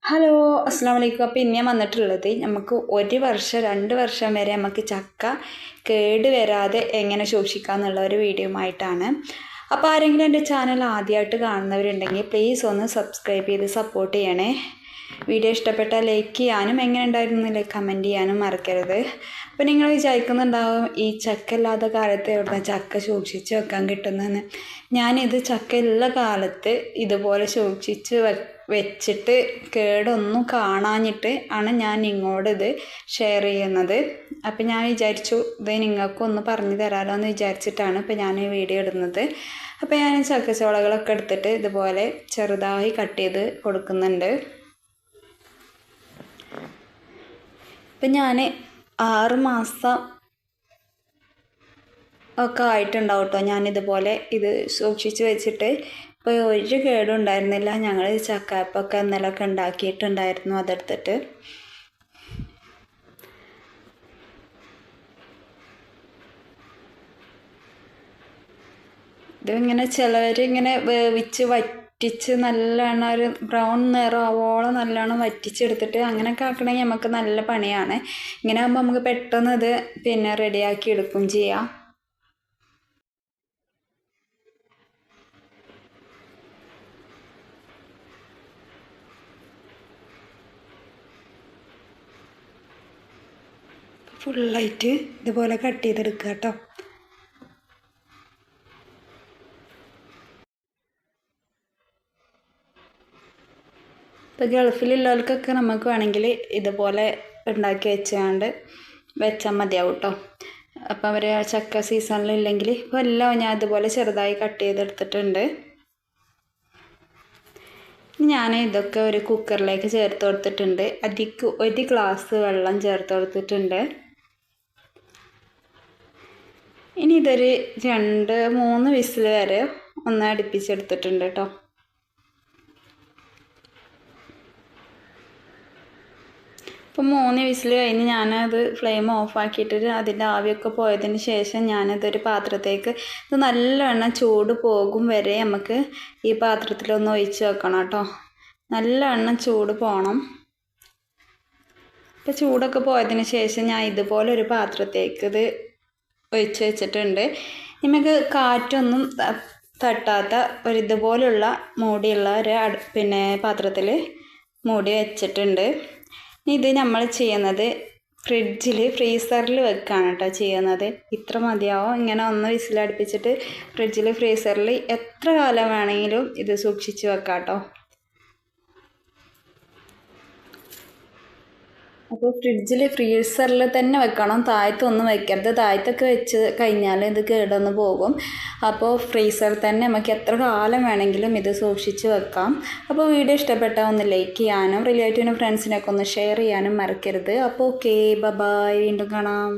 Hello അസ്സാം വലൈക്കും. അപ്പോൾ ഇനി ഞാൻ വന്നിട്ടുള്ളത് നമുക്ക് 1 വർഷം 2 വർഷം വരെ നമുക്ക് ചക്ക കേട് വരാതെ എങ്ങനെ സൂക്ഷിക്കാം എന്നുള്ള ഒരു വീഡിയോ ആയിട്ടാണ്. അപ്പോൾ ആരെങ്കിലും എൻ്റെ ചാനൽ ആദ്യമായിട്ട് കാണുന്നവരുണ്ടെങ്കിൽ പ്ലീസ് ഒന്ന് സബ്സ്ക്രൈബ് ചെയ്ത് സപ്പോർട്ട് ചെയ്യണേ. വീഡിയോ ഇഷ്ടപ്പെട്ടാൽ ലൈക്ക് ചെയ്യാനും എങ്ങനെ ഉണ്ടായിരുന്നില്ല കമൻറ്റ് ചെയ്യാനും മറക്കരുത്. അപ്പോൾ നിങ്ങൾ വിചാരിക്കുന്നുണ്ടാവും ഈ ചക്ക ഇല്ലാത്ത കാലത്ത് എവിടുന്ന് ചക്ക സൂക്ഷിച്ച് വെക്കാൻ കിട്ടുന്നതെന്ന്. ഞാനിത് ചക്ക ഉള്ള കാലത്ത് ഇതുപോലെ സൂക്ഷിച്ച് വെച്ചിട്ട് കേടൊന്നും കാണാഞ്ഞിട്ട് ആണ് ഞാൻ ഇങ്ങോട്ട് ഇത് ഷെയർ ചെയ്യുന്നത്. അപ്പം ഞാൻ വിചാരിച്ചു ഇത് നിങ്ങൾക്കൊന്ന് പറഞ്ഞു തരാമല്ലോ എന്ന് വിചാരിച്ചിട്ടാണ് ഇപ്പം ഞാൻ ഈ വീഡിയോ ഇടുന്നത്. അപ്പോൾ ഞാൻ ചക്കച്ചോളകളൊക്കെ എടുത്തിട്ട് ഇതുപോലെ ചെറുതായി കട്ട് ചെയ്ത് കൊടുക്കുന്നുണ്ട്. ഇപ്പം ഞാൻ 6 മാസം ഒക്കെ ആയിട്ടുണ്ടാവും കേട്ടോ ഞാനിതുപോലെ ഇത് സൂക്ഷിച്ച് വെച്ചിട്ട്. ഇപ്പോൾ ഒരു കേടും ഉണ്ടായിരുന്നില്ല. ഞങ്ങൾ ചക്കയപ്പൊക്കെ ഇന്നലൊക്കെ ഉണ്ടാക്കിയിട്ടുണ്ടായിരുന്നു അതെടുത്തിട്ട്. ഇതിങ്ങനെ ചിലവരിങ്ങനെ വേവിച്ച് വറ്റിച്ച് നല്ലോണം ഒരു ബ്രൗൺ നിറമാവോളം നല്ലോണം വറ്റിച്ചെടുത്തിട്ട് അങ്ങനെയൊക്കെ ആക്കണമെങ്കിൽ നമുക്ക് നല്ല പണിയാണ്. ഇങ്ങനെ ആകുമ്പോൾ നമുക്ക് പെട്ടെന്ന് ഇത് റെഡിയാക്കി എടുക്കും ചെയ്യാം. ഫുള്ളായിട്ട് ഇതുപോലെ കട്ട് ചെയ്തെടുക്കുക കേട്ടോ. ഇപ്പോൾ ഗൾഫിലുള്ളവർക്കൊക്കെ നമുക്ക് വേണമെങ്കിൽ ഇതുപോലെ ഉണ്ടാക്കി വെച്ചാൽ മതിയാവും കേട്ടോ. അപ്പോൾ അവർ ചക്ക സീസണിലില്ലെങ്കിൽ ഇപ്പോൾ എല്ലാം ഞാൻ ഇതുപോലെ ചെറുതായി കട്ട് ചെയ്തെടുത്തിട്ടുണ്ട്. ഞാൻ ഇതൊക്കെ ഒരു കുക്കറിലേക്ക് ചേർത്ത് കൊടുത്തിട്ടുണ്ട്. അതിക്ക് 1 ഗ്ലാസ് വെള്ളം ചേർത്ത് കൊടുത്തിട്ടുണ്ട്. ഇനി ഇതൊരു 2-3 വിസിൽ വരെ ഒന്ന് അടുപ്പിച്ചെടുത്തിട്ടുണ്ട് കേട്ടോ. ഇപ്പോൾ 3 വിസിൽ കഴിഞ്ഞ് ഞാനത് ഫ്ലെയിം ഓഫാക്കിയിട്ട് അതിൻ്റെ ആവിയൊക്കെ പോയതിന് ശേഷം ഞാനതൊരു പാത്രത്തേക്ക് ഇത് നല്ലവണ്ണം ചൂട് പോകും വരെ നമുക്ക് ഈ പാത്രത്തിലൊന്ന് ഒഴിച്ച് വെക്കണം കേട്ടോ. നല്ലവണ്ണം ചൂട് പോകണം. ഇപ്പോൾ ചൂടൊക്കെ പോയതിന് ശേഷം ഞാൻ ഇതുപോലെ ഒരു പാത്രത്തേക്ക് ഇത് ഒഴിച്ച് വെച്ചിട്ടുണ്ട്. നമുക്ക് കാറ്റൊന്നും തട്ടാത്ത ഇതുപോലുള്ള മൂടിയുള്ള ഒരു പാത്രത്തിൽ മൂടി വെച്ചിട്ടുണ്ട്. ഇത് നമ്മൾ ചെയ്യുന്നത് ഫ്രീസറിൽ വെക്കുകയാണ് കേട്ടോ ചെയ്യുന്നത്. ഇത്ര മതിയാവും. ഇങ്ങനെ 1 വിസിലടുപ്പിച്ചിട്ട് ഫ്രീസറിൽ എത്ര കാലം വേണമെങ്കിലും ഇത് സൂക്ഷിച്ച് വെക്കാം കേട്ടോ. അപ്പോൾ ഫ്രീസറിൽ തന്നെ വെക്കണം. താഴത്തൊന്നും വെക്കരുത്. താഴത്തൊക്കെ വെച്ച് കഴിഞ്ഞാൽ ഇത് കേടൊന്ന് പോകും. അപ്പോൾ ഫ്രീസറിൽ തന്നെ നമുക്ക് എത്ര കാലം വേണമെങ്കിലും ഇത് സൂക്ഷിച്ച് വെക്കാം. അപ്പോൾ വീഡിയോ ഇഷ്ടപ്പെട്ടാൽ ഒന്ന് ലൈക്ക് ചെയ്യാനും റിലേറ്റീവിനും ഫ്രണ്ട്സിനൊക്കെ ഒന്ന് ഷെയർ ചെയ്യാനും മറക്കരുത്. അപ്പോൾ ഓക്കെ, ബൈ, വീണ്ടും കാണാം.